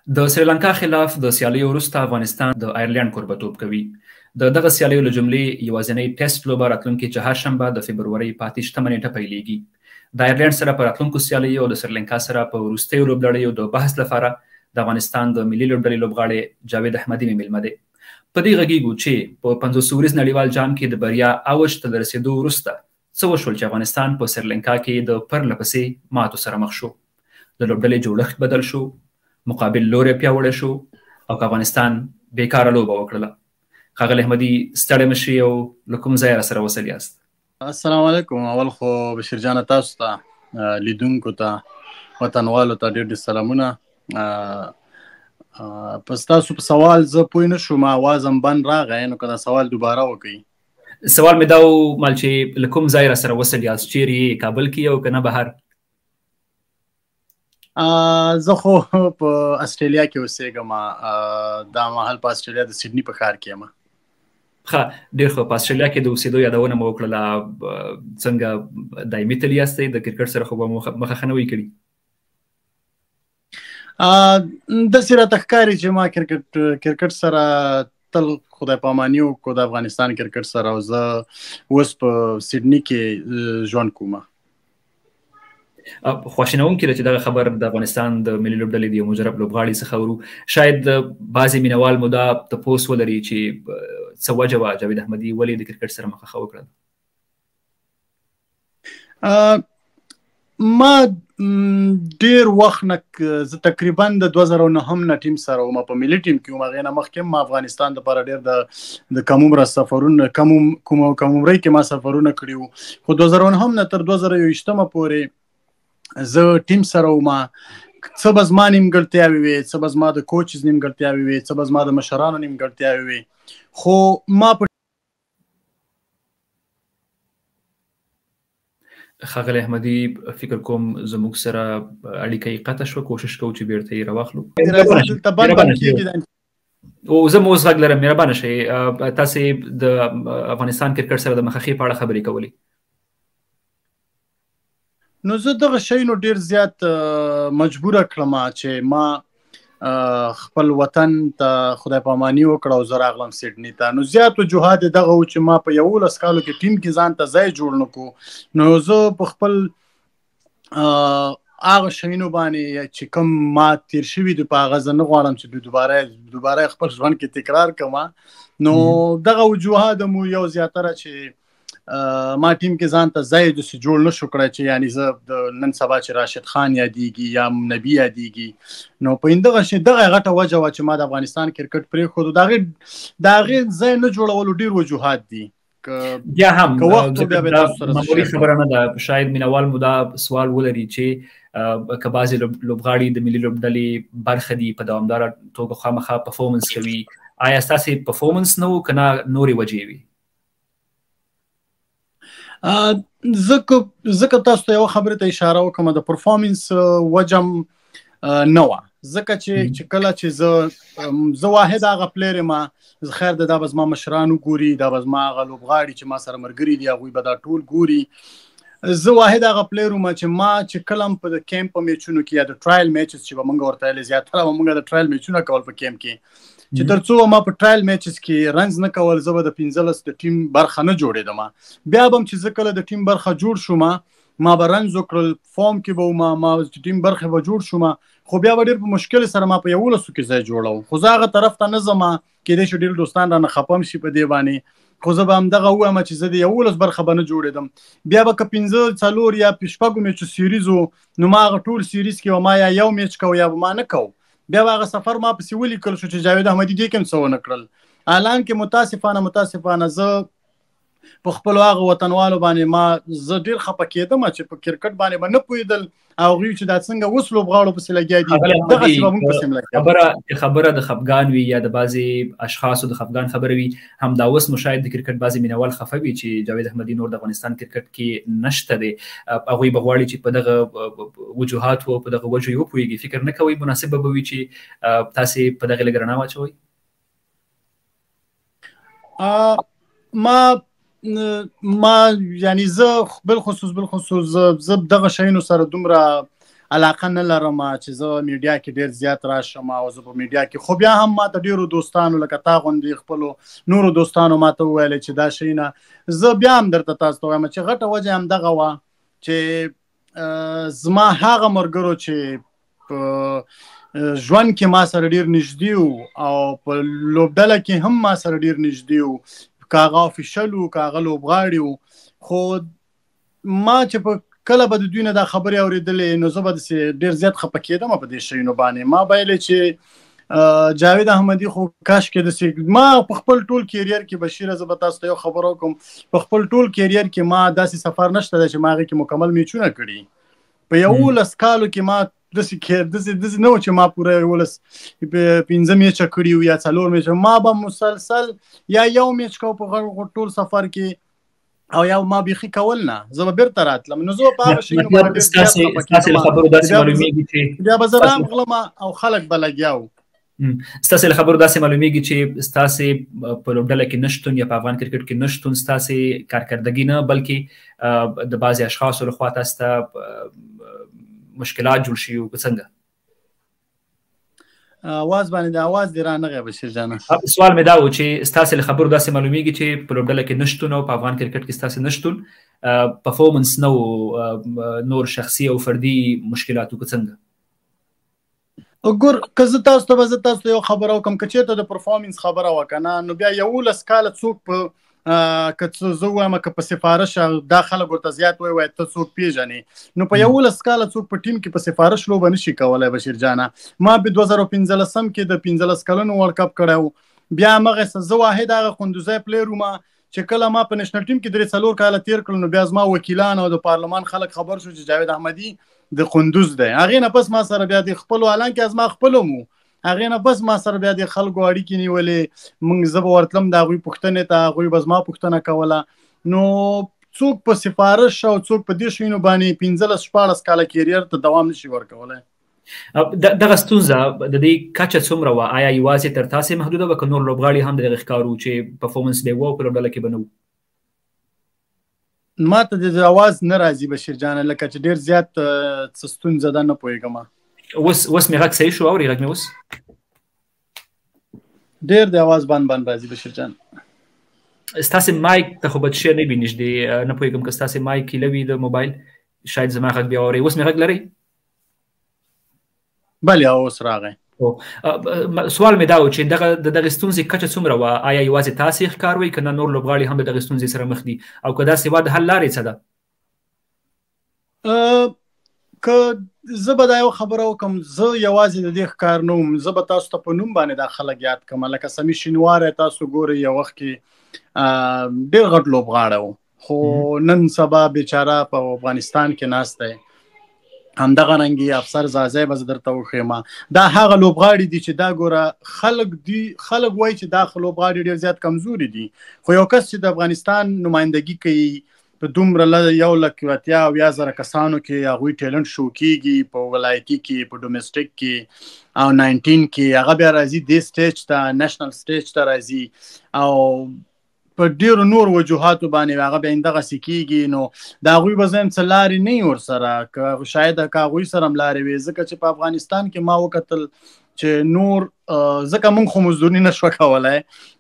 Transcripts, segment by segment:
د سریلانکا خلاف د سیالیو وروسته افغانستان د آیرلینډ کوربتوب کوي. دغه سیالیو له جملې یوازینۍ ټیسټ لوبه راتلونکي چهارشنبه د فبرورۍ په 28 نیټه پیلیږي. د آیرلینډ سره په راتلونکو سیالیو او د سریلانکا سره په وروستیو لوبډلېو د بحث لپاره د افغانستان د ملي لوبډلې لوبغاړی جاوید احمدي مېلمه دی. په دې غږیږو چې په 50 ورځ نړیوال جام کې د بریا اوج ته د رسیدو وروسته څه وشول چې افغانستان په سریلانکا کې د پرله پسې ماتو سره مخ شو. د لوبډلې جوړښت بدل شو، مقابل لوری پیاوړی شو او که افغانستان بیکاره لوبه وکړله. ښاغلی احمدي ستړی مه شئ او له کوم ځایه راسره وصل یاست؟ السلام علیکم. اول خو بشیر جانه تاسو ته، لیدونکو ته، وطنوالو ته ډېر ډېر سلامونه. په ستاسو په سوال زه پوه نه شوم، اوازم بند راغی، نو که دا سوال دوباره وکړئ. سوال مې دا ومال چې له کوم ځای راسره وصل یاست؟ چیرې یې؟ کابل کې او که نه بهر؟ زه خو په استرالیا کې اوسېږم. دا مهال په استرالیا د سیډني په ښار کې یم. ښه، ډېر ښه. په استرالیا کې د اوسېدو یادونه مو وکړله. څنګه دایمي تللي یاستئ؟ د کرکټ سره خو به مو مخه ښه نه وي کړي. داسې راته ښکاري چې ما کرکټ سره تل خدای پاماني وکړو د افغانستان کرکټ سره، او زه اوس په سیډني کې ژوند کوم. خواشینونکې ده چې دغه خبر د افغانستان د ملي لوبډلې د یو مجرب لوبغاړي څخه ورو. شاید بعضې مینوال مو دا تپوس ولري چې څه وجه وه جاوید احمدي ولې د کرکټ سره مخه ښه وکړه؟ ما ډېر وخت نه، زه تقریبا د 2009 نه ټیم سره وم، په ملي ټیم کې وم. هغې نه مخکې ما افغانستان دپاره ډېر د کم عمره سفرونه، کم عمرۍ کې ما سفرونه کړي وو. خو 2009 نه تر 2021 پورې زه ټیم سره وم. څه به زما نیمګړتیاوې وې، څه به زما د کوچز نیمګړتیاوې وې، څه به زما د مشرانو نیمګړتیاوې وې، خو ما په ښاغلی احمدي فکر کوم زموږ سره اړیکه یې قطع شوه. کوشش کوو چې بیرته یې راواخلو. او زه مو اوس غږ لرم، مهربانه شئ. تاسې د افغانستان کرکټ سره د مخخي په اړه خبرې کولې. نو زه دغه شی نو ډېر زیات مجبوره کړم چې ما خپل وطن ته خدای پاماني وکړه او زه راغلم سیډني ته. نو زیات وجوهات یې دغه و چې ما په 11 کالو کې ټیم کې ځان ته ځای جوړ نه کړو. نو زه په خپل هغه شیانو باندې چې کوم ما تیر شوي دي په هغه زه نه غواړم چې دوباره خپل ژوند کې تکرار کړم. نو دغه وجوهات مو یو زیاتره چې ما ټیم کې ځان ته ځای داسې جوړ نه شو کړی چې یعنې زه د نن سبا چې راشد خان یادېږي یا نبي یادېږي. نو په دغه غټه وجه وه چې ما د افغانستان کرکټ پرېښودو. د هغې ځای نه جوړولو ډېر وجوهات دي. بیا هم معمولي خبره نه ده. شاید مینوال مو دا سوال ولري چې که بعضې لوبغاړي د ملي لوبډلې برخه دي، په دوامداره توګه خامخا پرفورمنس کوي، آیا ستاسې پرفورمنس نه و که نه نورې وجې وي؟ ځکه تاسو ته یوه خبرې ته اشاره وکړم، د پرفارمنس وجه نه وه. ځکه چې کله چې زه واحد هغه پلیر یم، خیر دا به زما مشران وګوري، دا به زما هغه لوبغاړي چې ما سره ملګري دي هغوی به دا ټول ګوري. زه واحد هغه پلیر وم چې ما چې کله هم په د کیمپ په میچونو کې یا د ټرایل میچز چې به موږ ورته ویلې، زیاتره به موږ د ټرایل میچونه کول په کیمپ کې، چې تر څو ما په ټرایل میچز کې رنز نه کول، زه به د 15 د ټیم برخه نه جوړېدم. بیا به هم چې زه کله د ټیم برخه جوړ شوم، ما به رنز وکړل، فارم کې به وم، ما د ټیم برخه به جوړ شوم، خو بیا به ډېر په مشکل سره ما په 11 کې ځای جوړوم. خو زه هغه طرف ته نه ځم، کېدای شي ډېر دوستان رانه خفه هم شي په دې باندې، خو زه به همدغه ووایم چې زه د 11 برخه به نه جوړېدم. بیا به که 15 4 یا 6 میچو سیریز و، نو ما هغه ټول سیریز کې ما یا یو میچ کو یا ما نه کو. بیا به هغه سفر ما پسې ولیکل شو چې جاوید احمدي دې کې هم څه ونه کړل. حالانکه متاسفانه زه په خپلو هغه وطنوالو باندې زه ډېر خفه کېدم چې په کرکټ باندې به نه پوهېدل، او هغوی چې دا څنګه اوس لوبغاړو پسې لګیا دي، دغسې به موږ پسې هم لګیا. خبره د خفګان وي یا د بعضې اشخاصو د خفګان خبره وي، همدا اوس نو شاید د کرکټ بعضې مینوال خفه وي چې جاوید احمدي نور د افغانستان کرکټ کې نشته دی. هغوی به غواړي چې په دغه وجوهاتو او په دغه وجو یې وپوهېږي. فکر نه کوئ مناسب به وي چې تاسې په دغې لږ رڼا واچوئ؟ ما یعنی زه بالخصوص زه دغه شیانو سره دومره علاقه نه لرم چې زه میډیا کې ډیر زیات راشم او زه په میډیا کې خو بیا هم ماته ډیرو دوستانو لکه تا غوندې خپلو نورو دوستانو ماته وویل چې دا شی نه زه بیا هم درته تاسو ته وایم چې غټه وجه همدغه وه چې زما هغه ملګرو چې په ژوند کې ما سره ډیر نږدې وو او په لوبډله کې هم ما سره ډیر نږدې وو که هغه افیشل وو که هغه لوبغاړي وو خو ما چې په کله به د دوی نه دا خبرې اورېدلې نو زه به داسې ډېر زیات خفه کېدم په دې شیانو باندې ما ویلې چې جاوید احمدي خو کاشکې داسې ما په خپل ټول کیریر کې بشیره زه به تاسو ته یو خبره وکړم په خپل ټول کیریر کې ما داسې سفر نشته دی چې ما هغې کې مکمل میچونه کړي په 11 کالو کې ما داسې نه و چې ما پوره 11 15 میچه کړي وو یا 4 میچه ما به مسلسل یا یو میچ کو په ټول سفر کې او یا ما بيخي کول نه زه به بیرته راتلم نو زه په هغه شي ستاسو خبرو داسې معلومیږي چې بیا به زه رام او خلک به لګیاو ستاسو خبرو داسې معلومیږي چې ستاسو په لوبډله کې نشتون یا په افغان کرکټ کې نشتون ستاسو کارکردګي نه بلکې د بعضي اشخاصو لخوا تاسو ته مشکلات جوړ شي او څنګه اواز باندې د اواز دی رانغه بشیر جان سوال مې دا و چې ستاسو له خبرو داسې معلومیږي چې په لوبډله کې نشتون او په افغان کرکټ کې ستاسو نشتون پرفورمنس نو نور شخصي او فردي مشکلاتو څنګه وګور که تاسو ته یو خبره وکم که چېرته د پرفورمنس خبره وکنه نو بیا 11 کاله څوک په که زه وایم که په سفارش دا خلک ورته زیات وایي ته څوک پیژنې نو په 11 کاله څوک په ټیم کې په سفارش لوبه نشي کولی بشیر جانه ما په 2015 کې د 15 کلنو ورلډ کپ کړی بیا همغسې زه واحد هغه قندوزی پلیر وم چې کله ما په نېشنل ټیم کې 3 کاله تیر کړل نو بیا زما وکیلان او د پارلمان خلک خبر شو چې جاوید احمدي د قندوز دی هغې نه پس ما سره بیا د خپلو حالانکې از ما خپلو مو هغې نه بس ما سره بیا د خلکو اړیکې نیولې موږ زه به ورتلم د هغوی پوښتنې ته هغوی به زما پوښتنه کوله نو څوک په سفارش او څوک په دې شیانو باندې 15-14 کاله کیریر ته دوام نشي ورکولی دغه ستونزه د دې کچه څومره وه آیا یوازې تر تاسې محدوده وه که نور لوبغاړي هم د دغه ښکارو چې پرفورمنس به یې وه په لوبډله کې به نه وو ما ته د اواز نه راځي بشیر جانه لکه چې ډېر زیات څه ستونزه ده نه پوهېږم اوس مې غږ صحیح شو اورې غږ مې اوس ډېر د اواز بند راځي بشیر جان ستاسو مایک ته خو بد شی نه وي نږدې نه پوهېږم که ستاسو مایک یې لوي د موبایل شاید زما غږ بیا اورئ اوس مې غږ لرئ بلې اوس راغی سوال مې دا و چې د دغه ستونزې کچه څومره وه آیا یوازې تاسې ښکار وئ که نه نور لوبغاړي هم د دغې ستونزې سره مخ دي او که داسې وه د حل لارې څه ده که زه به دا یو خبره وکړم زه یوازې د دې ښکار نه وم زه به تاسو ته په نوم باندې دا خلک یاد کړم لکه سمي شینواری تاسو ګورئ یو وخت کې ډېر غټ لوبغاړی و خو نن سبا بیچاره په افغانستان کې ناست دی همدغه رنګې افسر زازی به زه درته وښیم دا هغه لوبغاړي دي چې دا ګوره خلک وایي چې دا لوبغاړي ډېر زیات کمزوري دي خو یو کس چې د افغانستان نمایندګي کوي په دومره 1,80,000 کسانو کې هغوی ټیلنټ شو کېږي په ولایتي کې په ډومسټیک کې او 19 کې هغه بیا راځي دې سټیج ته نېشنل سټیج ته راځي او په ډیرو نور وجوهاتو باندې هغه بیا همدغسې کېږي نو د هغوی به زه یم څه لارې نه وي ورسره شاید که هغوی سره هم لارې وي ځکه چې په افغانستان کې ما وکتل چې نور ځکه موږ خو مزدوري نشوه کولی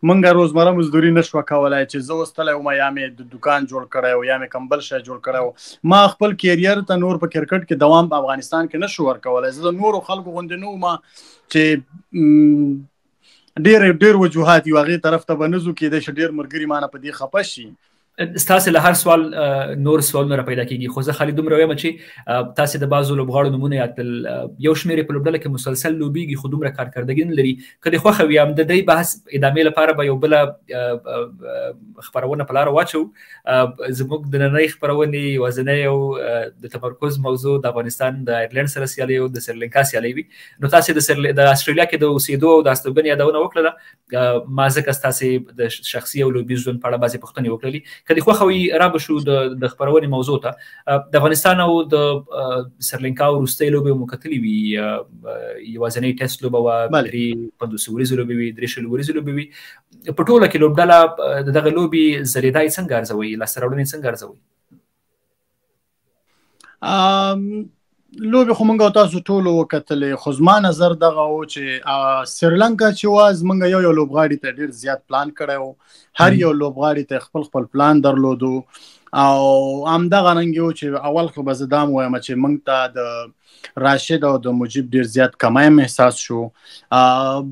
موږ روزمره مزدوري نشوه کولی چې زه اوس تلی وم یا مې د دوکان جوړ کړی و یا مې کوم بل شی جوړ کړی و ما خپل کیریر ته نور په کرکټ کې دوام په افغانستان کې نشو ورکولی زه د نورو خلکو غوندې نه وم چې ډېر وجوهات یو هغې طرف ته به نه ځو کېدای شي ډېر ملګري مانه په دې خفه شي ستاسو له هر سوال نور سوالونه را پیدا کیږي خو زه خالي دومره وایم چې تاسو د بعضو لوبغاړو نومونه یادل یو شمېر په لوبډله کې مسلسل لوبیږي خو دومره کارکردګي نه لري که د خوښه وي هم د دې بحث ادامې لپاره به یو بله خپرونه په لاره واچو زموږ د نننۍ خپرونې یوازینۍ او د تمرکز موضوع د افغانستان د آیرلینډ سره سیالي او د سریلانکا سیالي وي نو تاسو د استرالیا کې د اوسېدو او د استوګنې یادونه وکړله ما ځکه ستاسو د شخصي او لوبیز ژوند په اړه بعضې پوښتنې وکړلې که د خوښه وي را به شو د خپرونې موضوع ته د افغانستان او د سریلانکا وروستۍ لوبې مو کتلې وي یوازینۍ ټیسټ لوبه وه 500 ورځې لوبې وي 300 ورځې لوبې وي په ټوله کې لوبډله د دغه لوبې ځلېدا یې څنګه ارزوئ لاسته راوړنې څنګه ارزوئ لوبې خو موږ تاسو ټولو وکتلې، خو زما نظر دغه و چې سریلانکا چې وه زموږ یو لوبغاړي ته ډېر زیات پلان کړی و، هر یو لوبغاړي ته خپل پلان درلودو او همدغه رنګ و چې اول خو به زه دا هم وایم چې موږ ته د راشد او د مجیب ډېر زیات کمایم احساس شو.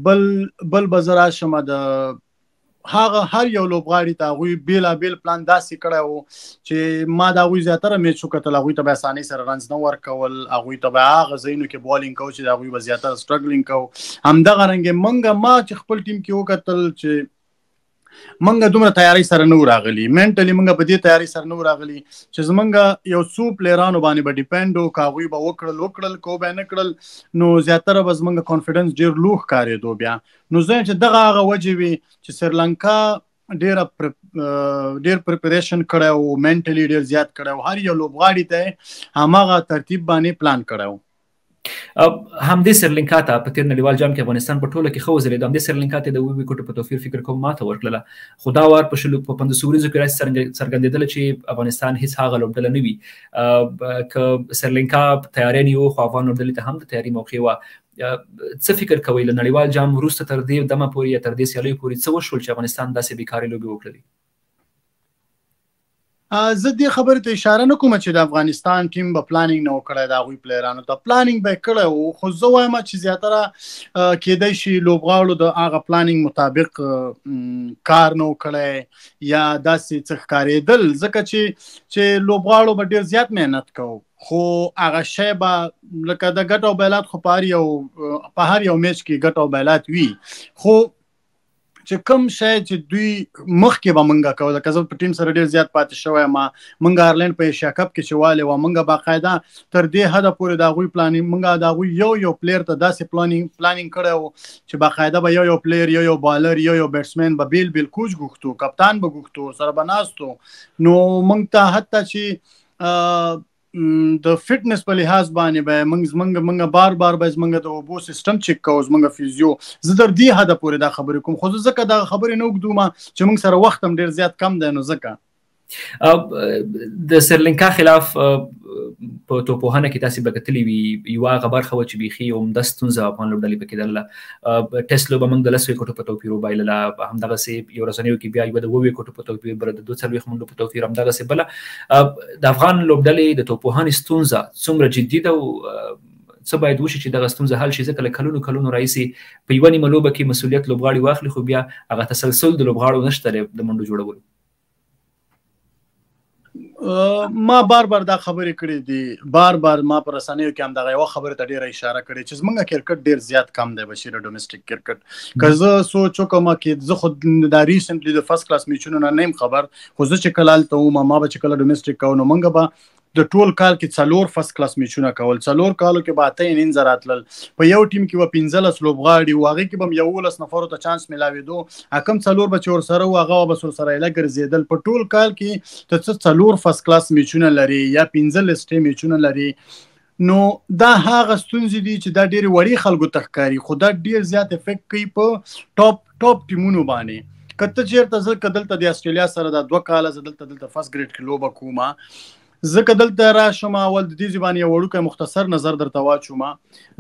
بل به زه راشم د هغه هر یو لوبغاړي ته هغوی بېلابېل پلان داسې کړی و چې ما د هغوی زیاتره میچ وکتل، هغوی ته به اسانۍ سره رنز نه ورکول، هغوی ته به هغه ځایونو کې بالینګ کوو چې د هغوی به زیاتره سټرګلینګ کوو. همدغه رنګې ما چې خپل ټیم کې وکتل چې منګه دومره تیاری سره نه راغلی، منټلی منګه په دې تیاری سره نه راغلی چې زمونږ یو څو پلیرانو باندې به ډیپینډ و، که هغوی به وکړل کو به نه کړل نو زیاتره به زمونږ کانفیډنس ډېر لو ښکارېدو. بیا نو زه چې دغه هغه وجې وي چې سریلانکا ډېر پریپریشن کړی و، منټلی ډېر زیات کړی و، هر یو لوبغاړي ته هماغه ترتیب باندې پلان کړی و. همدې سریلانکا ته په تیر نړیوال جام کې افغانستان په ټوله کې ښه وځلېد، همدې سریلانکا ته د اووه ویکټو په توفیر فکر کوم ماته ورکړله، خو دا وار په 15 ورځو کې داسې څرګندېدله چې افغانستان هېڅ هغه لوبډله نه وي. که سریلانکا تیاری نه و خو افغان لوبډلې ته هم د تیاري موقع وه. څه فکر کوئ له نړیوال جام وروسته تر دې دمه پورې یا تر دې سیالیو پورې څه وشول چې افغانستان داسې بېکارې لوبې وکړلې؟ زه دې خبرې ته اشاره نه کوم چې د افغانستان ټیم به پلانینګ نه و کړی، د هغوی پلیرانو ته پلانینګ به یې کړی و، خو زه وایم چې زیاتره کیدای شي لوبغاړو د هغه پلانینګ مطابق کار نه و کړی یا داسې څه ښکارېدل، ځکه چې لوبغاړو به ډېر زیات محنت کوو خو هغه شی به لکه د ګټ او بیلات خو په هر یو میچ کې ګټ او بیلات وي، خو چې کوم شی چې دوی مخکې به موږ کوو، لکه زه په ټیم سره ډېر زیات پاتې شوی یم، موږ آیرلینډ په ایشیا کپ کې چې والې وه موږ باقاعده تر دې حده پورې د هغوی پلانینګ موږ د هغوی یو پلیر ته داسې پلانینګ کړی و چې باقاعده به یو پلیر یو بالر یو بیټسمین به بیل کوچ غوښتو، کپتان به غوښتو، سره به ناستو، نو موږ ته حتی چې د فټنس په لحاظ باندې به موږ بار به زموږ د اوبو سیستم چک کوو، زموږ فیزیو. زه تر دې حده پورې دا خبرې کوم، خو زه ځکه دا خبرې نه اوږدوم چې موږ سره وخت هم ډېر زیات کم دی، نو ځکه د سریلانکا خلاف په توپوهنه کې تاسې به کتلي وي یوه هغه برخه وه چې بیخي عمده ستونزه افغان لوبډلې پکې درله. ټیسټ لوبه موږ د 10 ویکټو په توپیر وبایلله، همدغسې یو ورځنیو کې بیا یوه د 7 ویکټو په توپیر، بله د 42 منډو په توپیر، همدغسې بله د افغان لوبډلې د توپوهنې ستونزه څومره جدي ده او څه باید وشي چې دغه ستونزه حل شي؟ ځکه له کلونو راهیسې په یوه نیمه لوبه کې مسؤلیت لوبغاړي واخلي خو بیا هغه تسلسل د لوبغاړو نشته د منډو جوړولو. ما بار دا خبرې کړې دي، بار ما پر رسنیو کې هم دغه یوه خبرې ته ډېره اشاره کړې چې زموږ کرکټ ډېر زیات کم دی بشیر، ډومېسټک کرکټ. که زه سوچ وکړم چې زه خو دا ریسنټلی د فرست کلاس میچونو نه یم خبر، خو زه چې کله هلته وم ما به چې کله ډومېسټک کوو نو موږ به د ټول کال کې 4 فرست کلاس میچونه کول، 4 کالو کې به 8 انینګز راتلل، په یو ټیم کې به 15 لوبغاړي و، هغې کې به هم 11 نفرو ته چانس میلاوېدو، کم 4 به چې ورسره و هغه به ورسره ایله ګرځېدل. په ټول کال کې ته څه 4 فرست کلاس میچونه لري یا 15 لیسټې میچونه لري، نو دا هغه ستونزې دي چې دا ډېرې وړې خلکو ته ښکاري، خو دا ډېر زیات افیکټ کوي په ټاپ ټیمونو باندې. که ته چېرته زه که دلته د استرالیا سره دا 2 کاله زه دلته فرست ګریډ کې لوبه کوم، زه که دلته راشم اول د دې باندې یو وړوکی مختصر نظر درته واچوم،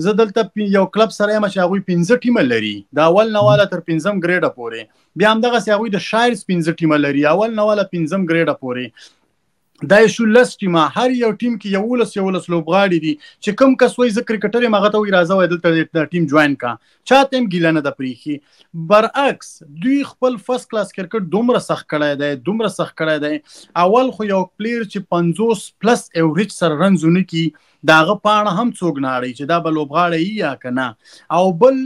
زه دلته یو کلب سره یم چې هغوی 15 ټیمه لري، د اول نه واله تر 5م ګریډه پورې، بیا همدغسې هغوی د شایرز 15 ټیمه لري، اول نه واله 5م ګریډه پورې، دا یې 16 ټیمه، هر یو ټیم کې 11 لوبغاړي دي چې کوم کس وایي زه کرکټر یم هغه ته وایي راځه وایي دلته د ټیم جوین کا، چاته هم ګیله نه ده پرېښي. برعکس دوی خپل فرست کلاس کرکټ دومره سخت کړی دی، اول خو یو پلیر چې 50 پلس ایوریج سره رنز ونه کړي د هغه پاڼه هم څوک نه اړوي چې دا به لوبغاړی یا که نه. او بل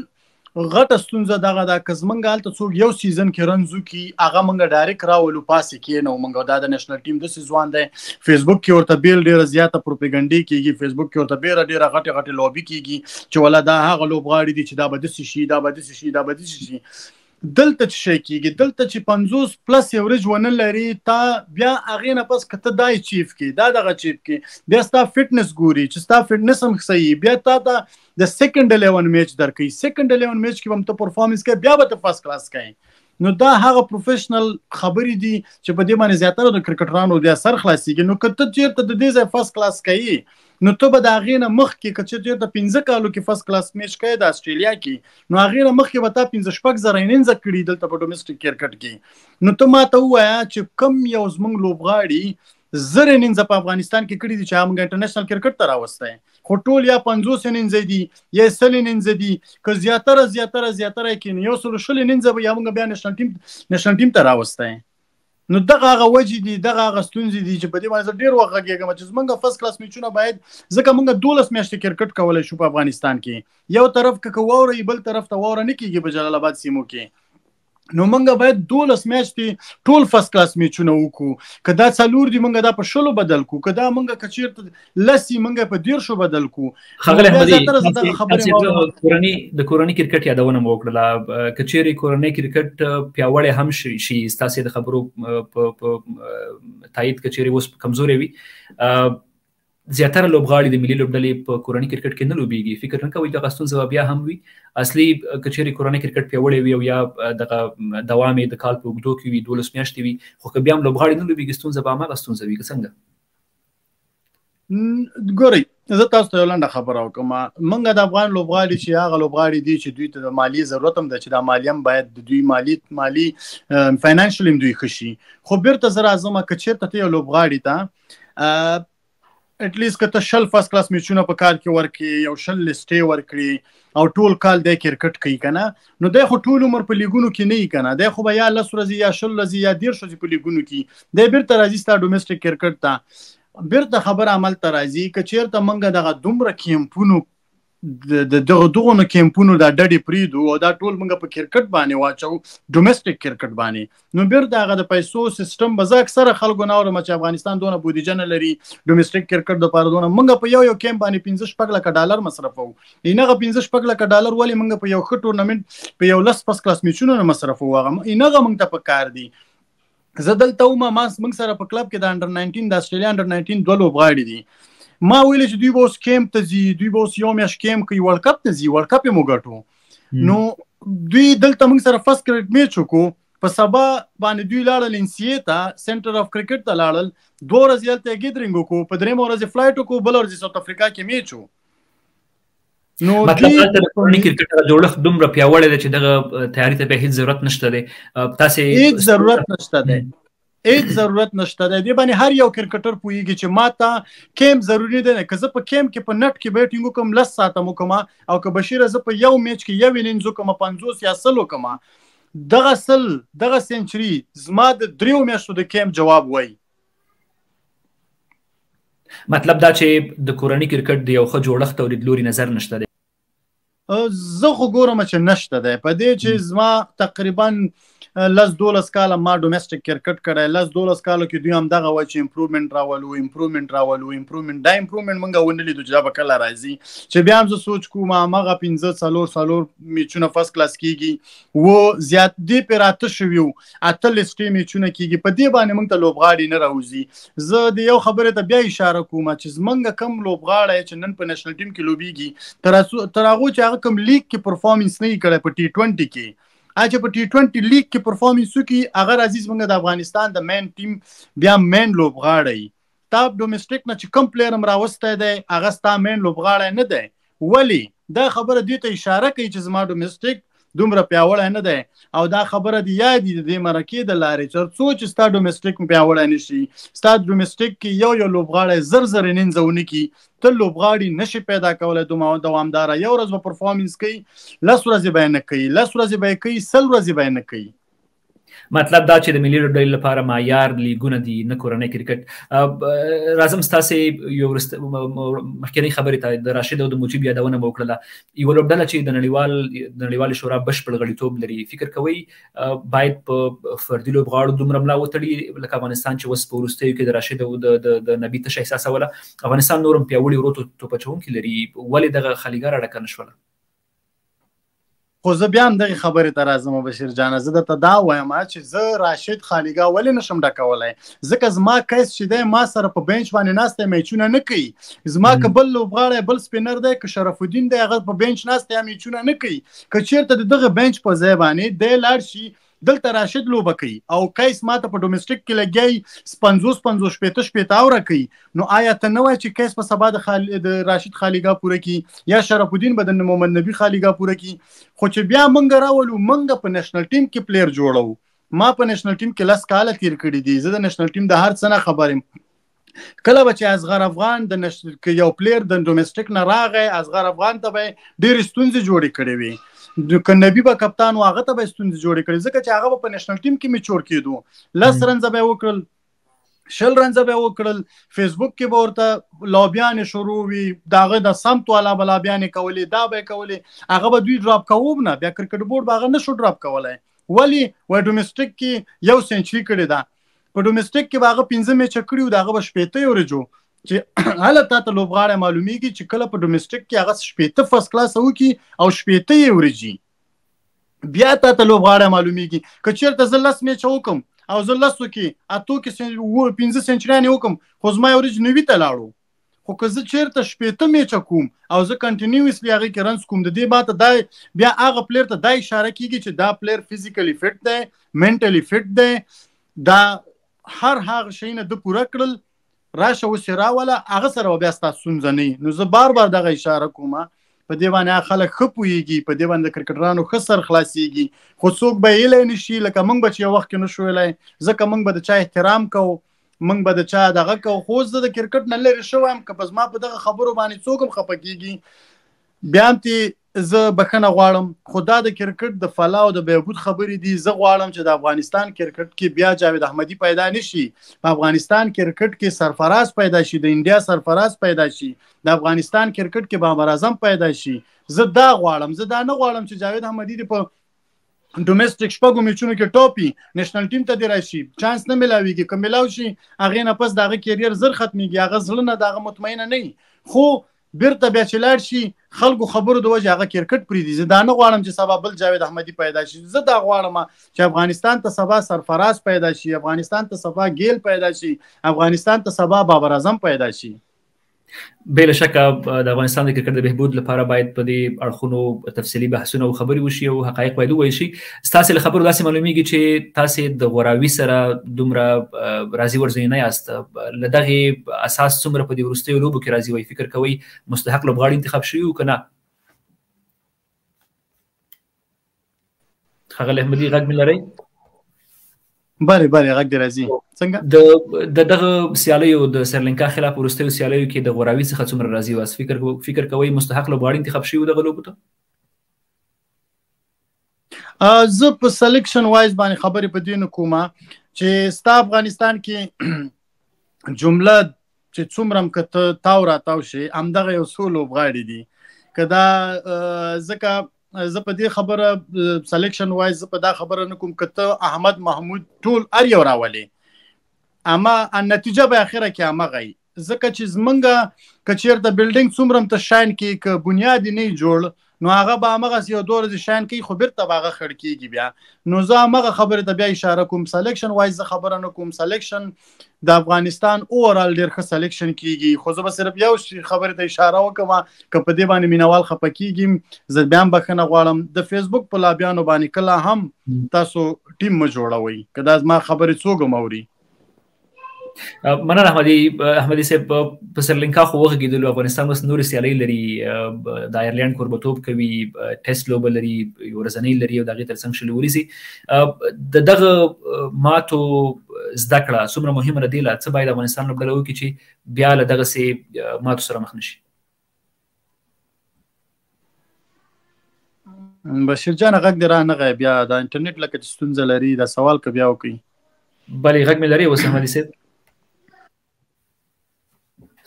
غټه ستونزه دغه ده که زمونږ هلته څوک یو سیزن کې رنز وکړي هغه موږ ډایرکټ راولو پاسې کښېنوو، موږ دا د نیشنل ټیم داسې ځوان دی، فیسبوک کې ورته بیل ډېره زیاته پروپیګنډې کېږي، فیسبوک کې ورته ډېره غټې لوبي کېږي چې ولا دا هغه لوبغاړي دي چې دا به داسې شي، دا به داسې شي. دلته چې شی کېږي، دلته چې 50 پلس ایوریج ونه لري، تا بیا هغې نه پس که ته دا چیف کې دا دغه چیف کې بیا ستا فټنس ګوري چې ستا فټنس هم صحیح، بیا تا ته د سیکنډ 11 میچ درکوي، سیکنډ 11 میچ کې به هم ته پرفارمنس کوي، بیا به ته فرست کلاس کوي. نو دا هغه پروفیشنل خبرې دي چې په دې باندې زیاتره د کرکټرانو د سر خلاصيږي. نو که ته چېرته د دې ځای فرست کلاس کوي نو ته به د هغې نه مخکې که چېرته 15 کالو کې فرست کلاس میچ کوي د اسټرالیا کې نو هغې نه مخکې به تا 15-16 زره انینزه کړي دلته په ډومېسټک کرکټ کې. نو ته ماته ووایه چې کم یو زموږ لوبغاړي زر انینزه په افغانستان کې کړي دي چې هغه موږ انټرنیشنل کرکټ ته راوستی خو ټول یا 50 انینزه دي یا 100 انینزه دي که زیاتره کې یو 100 انینزه به یا موږ بیا نېشنل ټیم ته راوستی. نو دغه هغه وجې دي دغه هغه ستونزې دي چې په دې باندې زه ډېر وخت غږېږم چې زموږ فرست کلاس میچونه باید ځکه موږ 12 میاشتې کرکټ کولی شو په افغانستان کې یو طرف که واوره بل طرف ته واوره نه کېږي په جلال آباد سیمو کې نو موږ باید 12 میاشتې ټول فرست کلاس میچونه وکړو که دا 4 دي موږ دا په 10 بدل کړو که دا موږ که چېرته 10 موږ په 10 بدل کړو. ښاغلی احمدي د کورني کرکټ یادونه مو وکړله که چیرې کورنی کرکټ پیاوړی هم شي ستاسې د خبرو په تایید که چیرې اوس کمزوری وي زیاتره لوبغاړي د ملي لوبډلې په کورني کرکټ کې نه لوبېږي. فکر نه کوئ دغه ستونزه بیا هم وي اصلي که چیرې کورنی کرکټ پیاوړی وي او یا دغه دوام یې د کال په اوږدو کې وي 12 میاشتې وي خو که بیا هم لوبغاړي نه لوبېږي ستونزه به هماغه ستونزه وي که څنګه؟ ګورئ زه تاسو ته یو لنډه خبره وکړم. موږ د افغان لوبغاړي چې هغه لوبغاړي دي چې دوی ته د مالي ضرورت هم ده چې دا مالي هم باید د دوی مالي فاینانشل هم دوی ښه شي خو بیرته زه راځم که چېرته ته یو لوبغاړي ته اټلیست که ته 10 فرست کلاس میچونه په کال کې ورکړي یو 10 لیسټې ورکړي او ټول کال دی کرکټ کوي که نه نو دی خو ټول عمر په لیګونو کې نه وي که نه دی خو به یا 10 ورځې یا 10 ورځې یا 10 ورځې په لیګونو کې دی بیرته راځي ستا ډومېسټک کرکټ ته بیرته خبره عمل ته راځي که چېرته موږ دغه دومره کیمپونو دغه کیمپونو دا ډډې پرېږدو او دا ټول موږ په کرکټ باندې واچو ډومېسټک کرکټ باندې نو بیرته هغه د پیسو سیسټم به زه اکثره خلکو نه اورم چې افغانستان دونه بودیجه نه لري ډومېسټک کرکټ دپاره دونه موږ په یو کیمپ باندې 15-16 لکه ډالر مصرفوو هغه 15-16 لکه ډالر ولې موږ په یو ښه ټورنمنټ په یو 10 فرست کلاس میچونو نه مصرفوو هغه موږ ته په کار دي. زه دلته وم موږ سره په کلب کې د انډر 19 د اسټرالیا انډر 19 دوه لوبغاړي دي ما ویل چې دوی به اوس کیمپ ته ځي دوی به اوس یو میاشت کیمپ کوي ورلډ کپ ته ځي ورلډ کپ یې مو ګټو نو دوی دلته موږ سره فرست کرکټ میچ وکړو په سبا باندې دوی لاړل NCA ته سنټر اف کرکټ ته لاړل 2 ورځې هلته ګیدرینګ وکړو په 3 ورځې فلایټ وکړو بل ورځې ساوث افریقا کې میچ وو. نو مطلب د کورني کرکټ جوړښت دومره پیاوړی دی چې دغه تیاری ته به هیڅ ضرورت نشته دی تاسې هیڅ ضرورت نشته دی هیڅ ضرورت نشته دی دې باندې هر یو کرکټر پوهیږي چې ماته کیمپ ضروري دی که زه په کیمپ کې په نټ کې بیټینګ وکړم 10 ساعته مو کومه او که بشیر زه په یو میچ کې یو انینز وکړم 50 یا 100 وکړم دغه سنچري زما د 3 میاشتو د کیمپ جواب وای. مطلب دا چې د کورني کرکټ د یو ښه جوړښت او لیدلوري نظر نشته دی. زه خو ګورم چې نشته دی په دې چې زما تقریبا 10-12 کاله ما ډومېسټک کرکټ کړی 10-12 کالو کې دوی هم دغه وایي چې امپروومنټ راولو دا امپروومنټ موږ ونه لیدو چې دا به کله راځي چې بیا هم زه سوچ کوم هماغه 15 میچونه فرست کلاس کېږي و زیات دې پرې راته شوي وو 8 لیسټې میچونه کېږي په دې باندې موږ ته لوبغاړي نه راوځي. زه د یو خبرې ته بیا اشاره کوم چې زموږ کم لوبغاړی چې نن په نېشنل ټیم کې لوبېږي تر هغو چې هغه کوم لیګ کې پرفارمنس نه یې کړی په T20 کې چې په T20 لیګ کې پرفارمنس وکړي هغه راځي زموږ د افغانستان د مین ټیم بیا مین لوبغاړی تا ډومېسټک نه چې کوم پلیر هم راوستی دی هغه ستا مین لوبغاړی نه دی ولې دا خبره دې ته اشاره کوي چې زما ډومېسټک دومره پیاوړی نه دی او دا خبره دې یاد د دې مرکې د لارې تر څو چې ستا ډومېسټک پیاوړی نه شي ستا ډومېسټک کې یو لوبغاړی زر انینزه ونه کړي ته لوبغاړي نشي پیدا کولی دوامداره یو ورځ به پرفارمنس کوي 10 ورځې به یې نه کوي 10 ورځې به یې کوي 100 ورځې به یې نه کوي. مطلب دا چې د ملي لوبډلې لپاره معیار لیګونه دي نه کورنی کرکټ. راځم ستاسې یو مخکینۍ خبرې ته د راشد او د مجیب یادونه مو وکړله یوه لوبډله چې د نړیوالې شورا بشپړ غړیتوب لري فکر کوئ باید په فردي لوبغاړو دومره ملا وتړي لکه افغانستان چې اوس په وروستیو کې د راشد او د نبي تشه احساسوله افغانستان نور هم پیاوړي ورو توپ اچوونکي لري ولې دغه خلیګاره ډکه نه شوله؟ خو زه بیا هم دغې خبرې ته راځم بشیر جانه زه درته دا وایم چې زه راشد خالیګا ولې نشم ډکولی ځکه زما کیس چې دی ما سره په بینچ باندې ناست دی میچونه نه کوي زما که بل لوبغاړی بل سپینر دی که شرف الدین دی هغه په بینچ ناست دی میچونه نه کوي که چېرته د دغه بینچ په ځای باندې دی لاړ شي دلته راشد لوبه کوي او کیس ماته په ډومېسټک کې لګیای 50 شپېته اوره کوي نو آیا ته نه وایې چې کیس په سبا د راشد خالیګاه پوره کړي یا شرف الدین به د محمد نبي خالیګاه پوره کړي خو چې بیا موږ راولو موږ په نېشنل ټیم کې پلیر جوړو ما په نېشنل ټیم کې 10 کاله تیر کړي دي زه د نېشنل ټیم د هر څه نه خبر یم کله به چې اصغر افغان د یو پلیر د ډومېسټک نه راغی اصغر افغان ته به ډېرې ستونزې جوړې کړې وي که نبي به کپتان و هغه ته به ستونزې جوړې کړې ځکه چې هغه به په نېشنل ټیم کې میچور کېدو 10 رنزه به یې وکړل 10 رنزه به یې وکړل فیسبوک کې به ورته لابیانې شروع وي د هغه د سمت والا به لابیانې کولې دا به یې کولې هغه به دوی ډراپ کوو نه بیا کرکټ بورډ به هغه نه شو ډراپ کولی ولې وایي ډومېسټک کې 1 سنچري کړې ده په ډومېسټک کې به هغه 15 میچه کړي وو د هغه به 80 ورجو چې هله تا ته لوبغاړی معلومیږي چې کله په ډومېسټک کې هغه 80 فرست کلاس وکړي او 80 یې ورجي بیا تا ته لوبغاړی معلومیږي که چېرته زه 10 میچه وکړم او زه 10 کې اتو کې 15 سنچریانې وکړم خو زما ورج 90 ته لاړو خو که زه چېرته 80 میچه کوم او زه کنټینیوسلی هغې کې رنز کوم د دې ماته دا بیا هغه پلیر ته دا اشاره کېږي چې دا پلیر فزیکلی فټ دی منټلی فټ دی دا هر هغه شیونه د پوره کړل راشه اوس یې راوله هغه سره به بیا ستا ستونزه نه وي نو زه بار دغه اشاره کوم په دې باندې خلک ښه پوهېږي په دې باندې د کرکټرانو ښه سر خلاصېږي خو څوک به یې ویلی نه شي لکه موږ به چې یو وخت کې نه شو ویلی ځکه موږ به د چا احترام کوو موږ به د چا دغه کوو خو اوس زه د کرکټ نه لرې شوی یم که په زما په دغه خبرو باندې څوک هم خفه کېږي بیا هم تې زه بخښنه غواړم خو دا د کرکټ د فلاح او د بهبود خبرې دي زه غواړم چې د افغانستان کرکټ کې بیا جاوید احمدي پیدا نه شي په افغانستان کرکټ کې سرفراز پیدا شي د انډیا سرفراز پیدا شي د افغانستان کرکټ کې بابر اعظم پیدا شي زه دا غواړم زه دا نه غواړم چې جاوید احمدي دې په ډومېسټک شپږو میچونو کې ټوپي نېشنل ټیم ته دې راشي چانس نه میلاویږي که میلاو شي هغې نه پس د هغه کیریر زر ختمیږي هغه زړه نه د هغه مطمئنه نه وي خو بیرته بیا چې لاړ شي خلکو خبرو د وجې هغه کرکټ پرېږدي زه دا نه غواړم چې سبا بل جاوید احمدي پیدا شي زه دا غواړم چې افغانستان ته سبا سرفراز پیدا شي افغانستان ته سبا ګیل پیدا شي افغانستان ته سبا بابر اعظم پیدا شي بلا شکه د افغانستان د کرکټ د بهبود لپاره باید په دې اړخونو تفصیلي بحثونه او خبرې وشي او حقایق باید وویل شي ستاسې له خبرو داسې معلومیږي چې تاسې د غوراوي سره دومره راضي ورځئ نه یاست له دغې اساس څومره په دې وروستیو لوبو کې راضي وئ فکر کوئ مستحق لوبغاړي انتخاب شوي وو که نه ښاغلی احمدي غږ مې لرئ بله غږ دې راځي څنګه د دغه سیالیو د سریلانکا خلاف وروستیو سیالیو کې د غوراوي څخه څومره راضي واست فکر کوئ مستحق لوبغاړي انتخاب شوي وو دغه لوبو ته زه په سلیکشن وایز باندې خبرې په دې نه کوم چې ستا افغانستان کې جمله چې څومره هم که ته تاو راتاو شي همدغه یو څو لوبغاړي دي که دا ځکه زه په دې خبره سلیکشن وایز زه په دا خبره نه کوم که ته احمد محمود ټول هر یو راولې اما نتیجه به اخره کې همغه وي ځکه چې زمونږ که چېرته بلډینګ څومره هم ته شاین کوي که بنیاد یې نه جوړ نو هغه به همغسې یو 2 ورځې شاین کوي خو بیرته به هغه خړ کېږي بیا نو زه همغه خبرې ته بیا اشاره کوم سلیکشن وایز زه خبره نه کوم سلیکشن د افغانستان اوورال ډېر ښه سلیکشن کېږي خو زه به صرف یو خبرې ته اشاره وکړم که په دې باندې مینوال خفه کېږي زه بیا هم بښنه غواړم د فیسبوک په لابیانو باندې کله هم تاسو ټیم مه جوړوئ که دا زما خبرې څوک هم اوري مننه احمدي صاحب په سریلانکا خو وغږېدلو افغانستان اوس نورې سیالۍ لري د آیرلینډ کوربتوب کوي ټیسټ لوبه لري یو ورځنۍ لري او د هغې تر څنګ شلې ورځې د دغه ماتو زده کړه څومره مهمه ده دې له څه باید افغانستان لوبډله وکړي چې بیا له دغسې ماتو سره مخ نه شي بشیر جان غږ دې رانغی بیا د انټرنیټ لکه چې ستونزه لري دا سوال که بیا وکړي بلې غږ مې لري اوس احمدي صاحب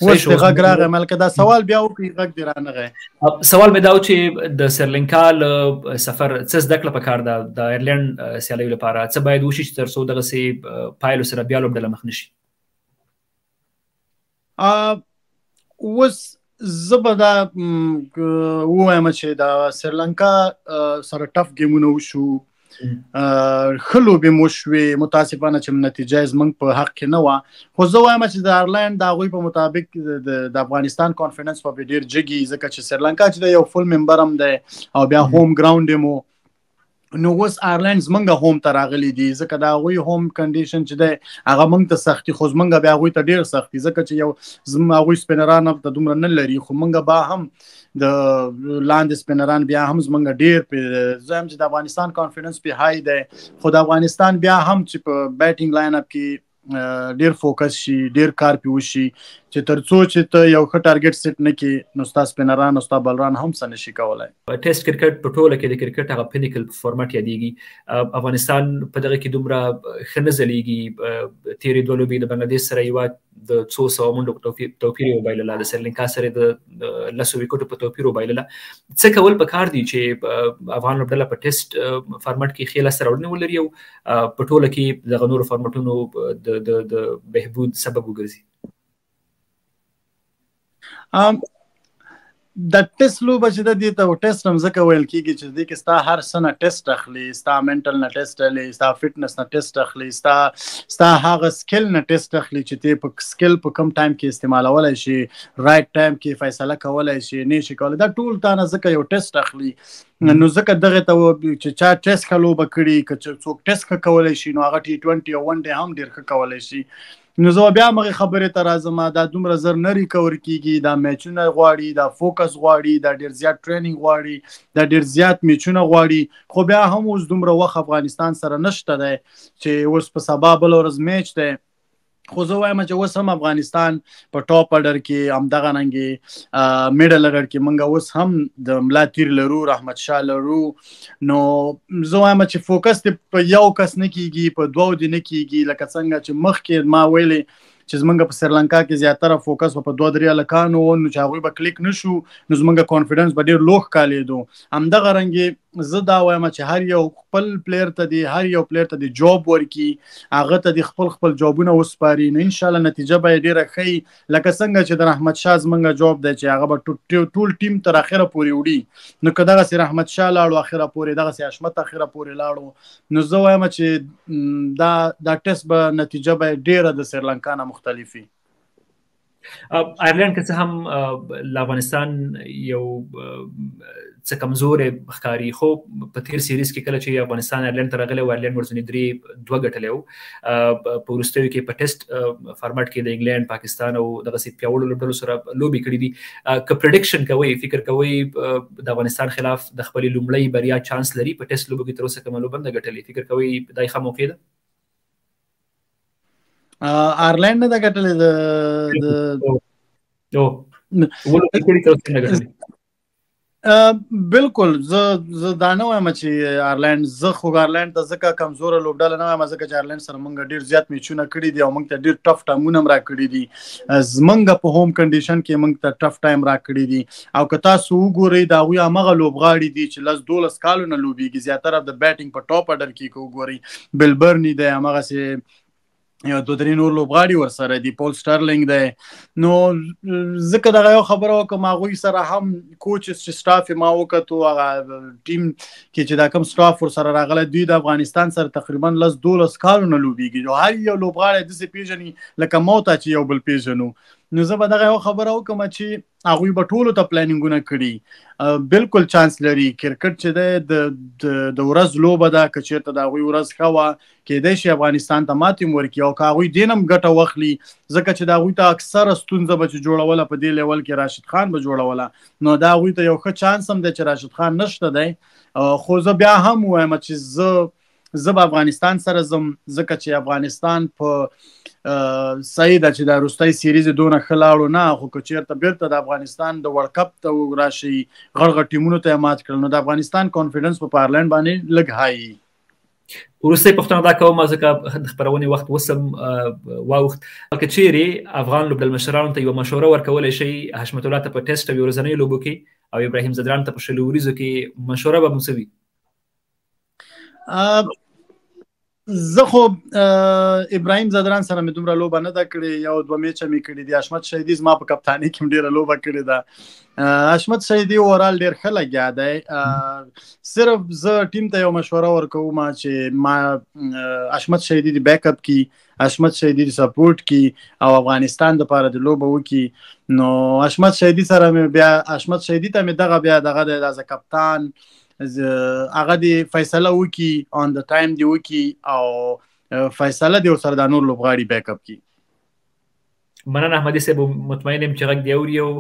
اوس دې غږ راغی ملکه دا سوال بیا وکړي غږ دې رانغی سوال مې دا و چې د سریلانکا له سفر څه زده کړه پکار ده د آیرلینډ سیالیو لپاره څه باید وشي چې تر څو دغسې پایلو سره بیا لوبډله مخ نه شي اوس زه به دا ووایم چې د سریلانکا سره ټف ګیمونه وشو ښه لوبې مو شوې متاسفانه چې نتیجه یې زموږ په حق کې نه وه خو زه وایم چې د آیرلینډ د هغوی په مطابق د افغانستان کانفیډنس به ډېر جګي ځکه چې سریلانکا چې د یو فل ممبر هم دی او بیا هوم ګراوند یې مو نو اوس آیرلینډ زمونږ هوم ته راغلي دي ځکه د هغوی هوم کنډیشن چې دی هغه موږ ته سختي خو زمونږ بیا هغوی ته ډېر سختي ځکه چې یو هغوی سپینران ته دومره نه لري خو موږ به هم د لاندې سپینران بیا هم زمونږ ډېر زه هم چې د افغانستان کانفیډنس پې های دی خو د افغانستان بیا هم چې په بیټینګ لاین اپ کې ډیر فوکس شي ډیر کار پې وشي چې تر څو چې ته یو ښه ټارګټ سیټ نه کړې نو ستا سپینران او ستا بالران هم څه نشي کولی. ټیسټ کرکټ په ټوله کې د کرکټ هغه پینیکل فارمټ یادېږي. افغانستان په دغه کې دومره ښه نه ځلیږي. تېرې دوه لوبې د بنګلادیش سره یوه د 200 منډو په توپیر وبایلله، د سریلانکا سره د 10 وکټو په توپیر وبایلله. څه کول پکار دي چې افغان لوبډله په ټیسټ فارمټ کې ښې لاسته راوړنې ولري او په ټوله کې دغه نورو فارمټونو د بهبود سبب وګرځي؟ د ټیسټ لوبه چې د دې ته ټیسټ هم ځکه ویل کېږي چې دې کې ستا هر څه نه ټیسټ اخلي، ستا منټل نه ټیسټ اخلي، ستا فټنس نه ټیسټ اخلي، ستا هغه سکل نه ټیسټ اخلي چې ته په سکل په کم ټایم کې استعمالولی شي، رایټ ټایم کې فیصله کولی شي، نه شي کولی. دا ټول تا نه ځکه یو ټیسټ اخلي. نو ځکه دغه ته چې چا ټیسټ ښه لوبه کړي که څوک ټیسټ ښه کولی شي نو هغه T20 او 1 ډے هم ډېر ښه کولی شي. نو زه بیا مغې خبرې ته راځم، دا دومره زر نه ریکور کېږي، دا میچونه غواړي، دا فوکس غواړي، دا ډېر زیات ټریننګ غواړي، دا ډېر زیات میچونه غواړي. خو بیا هم اوس دومره وخت افغانستان سره نشته دی چې اوس په سبا بله ورځ میچ دی. خو زه وایم چې اوس هم افغانستان په ټاپ اډر کې همدغه رنګې میډل اډر کې موږ اوس هم د ملا تیر لرو، رحمت شاه لرو. نو زه وایم چې فوکس دې په یو کس نه کېږي، په دوو دې نه کېږي. لکه څنګه چې مخکې ما ویلې چې زمونږ په سریلانکا کې زیاتره فوکس په 2-3 هلکانو و، نو چې هغوی به کلیک نشو نو زمونږ کانفیډنس به ډېر لو ښکارېدو. همدغه رنګې زه دا وایم چې هر یو خپل پلیر ته دی، هر یو پلیر ته دی جاب ورکړي، هغه ته د خپل جابونه وسپاري، نو انشاءالله نتیجه به یې ډېره ښه. لکه څنګه چې د رحمت شاه زمونږ جاب دی چې هغه به ټول ټیم تر اخره پورې وړي، نو که دغسې رحمت شاه لاړو اخره پورې، دغسې حشمت اخره پورې لاړو، نو زه وایم چې دا ټیسټ به نتیجه به ډېره د سریلانکا نه مختلف وي. آیرلینډ که څه هم له افغانستان یو څه کمزوری ښکاري، خو په تیر سیریز کې کله چې افغانستان آیرلینډ ته راغلی و، آیرلینډ ورځنې 2 ګټلی و. په وروستیو کې په ټیسټ فارمټ کې د انګلینډ، پاکستان او دغسې پیاوړو لوبډلو سره لوبې کړي دي. که پریډکشن کوئ، فکر کوئ د افغانستان خلاف د خپلې لومړۍ بریا چانس لري په ټیسټ لوبو کې؟ تر اوسه کومه لوبه نه ګټلې، فکر کوئ دا ښه موقع ده؟ آیرلینډ نه ده ګټلې بالکل. زه دا نه وایم چې آیرلینډ، زه خو آیرلینډ ته ځکه کمزوره لوبډله نه وایم، ځکه چې آیرلینډ سره موږ ډېر زیات میچونه کړي دي او موږ ته ډېر ټف ټایمونه هم راکړي دي. زموږ په هوم کنډیشن کې موږ ته ټف ټایم راکړي دي. او که تاسو وګورئ د هغوی همغه لوبغاړي دي چې 10-12 کالو نه لوبېږي، زیاتره د بیټینګ په ټاپ اډر کې که وګورئ بلبرني دی، همغسې یو 2-3 نور لوبغاړي ورسره دي، پول سټرلینګ دی. نو ځکه دغه یو خبره وکړم، هغوی سره هم کوچز چې سټاف یې ما وکتو، هغه ټیم کې چې دا کوم سټاف ورسره راغلی، دوی د افغانستان سره تقریبا 10-12 کالو نه لوبېږي، نو هر یو لوبغاړی داسې پېژني لکه ما ته چې یو بل پېژنو. نو زه به دغه یو خبره وکړم چې هغوی به ټولو ته پلانینګونه کړي. بالکل چانس لري. کرکټ چې دی د ورځ لوبه ده، که چېرته د هغوی ورځ ښه وه کېدای شي افغانستان ته ماتې هم ورکړي، او که هغوی دې نه هم ګټه واخلي، ځکه چې د هغوی ته اکثره ستونزه به چې جوړوله په دې لیول کې راشد خان به جوړوله، نو دا هغوی ته یو ښه چانس هم دی چې راشد خان نشته دی. خو زه بیا هم وایم چې زه به افغانستان سره ځم، ځکه چې افغانستان په صحیح ده چې دا وروستی سیریز دونه ښه لاړو نه، خو که چېرته بیرته د افغانستان د ورلډ کپ ته راشي، غړ ټیمونو ته یې مات کړل، نو د افغانستان کانفیډنس په آیرلینډ باندې لږ هایي. وروستۍ پوښتنه دا کوم، ځکه د خپرونې وخت اوس هم واوښت، که چیرې افغان لوبډل مشرانو ته یوه مشوره ورکولی شئ، حشمت الله ته په ټیسټ او ورځنیو لوبو کې او ابراهیم ځدران ته په 20 وریزو کې، مشوره به مو څه وي؟ زه خو ابراهیم ځدران سره مې دومره لوبه نه ده کړې، 1-2 میچه مې کړي دي. حشمت شهیدي زما په کپتانۍ کې هم ډېره لوبه کړې ده. حشمت شهیدي اورال ډېر ښه لګیا دی. صرف زه ټیم ته یو مشوره ورکوم چې ما حشمت شهیدي د بیک اپ کړي، حشمت شهیدي د سپورټ کړي او افغانستان دپاره د لوبه وکړي. نو حشمت شهیدي سره مې بیا، حشمت شهیدي ته مې دغه بیا دغه دی، از کپتان هغه دی فیصله وکي اون د ټایم دی وکي او فیصله دی سره د نور لوبغاړي بیک اپ کی. مننه احمدي صاحب، مطمئن یم چې غږ دی اوري او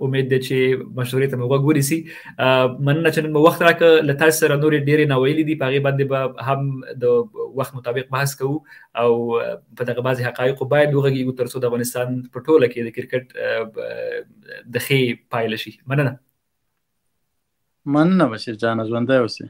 امید ده چې مشورې ته مو غوږ ونیسي. مننه چې نن مو وخت راکړ. له تاسو سره نورې ډېرې ناویلې دي، په هغې باندې به هم د وخت مطابق بحث کوو او په دغه بعضې حقایقو باید وغږیږو تر څو د افغانستان په ټوله کې د کرکټ د ښې پایله شي. مننه. مننه بشیر جانه، ژوندی اوسې.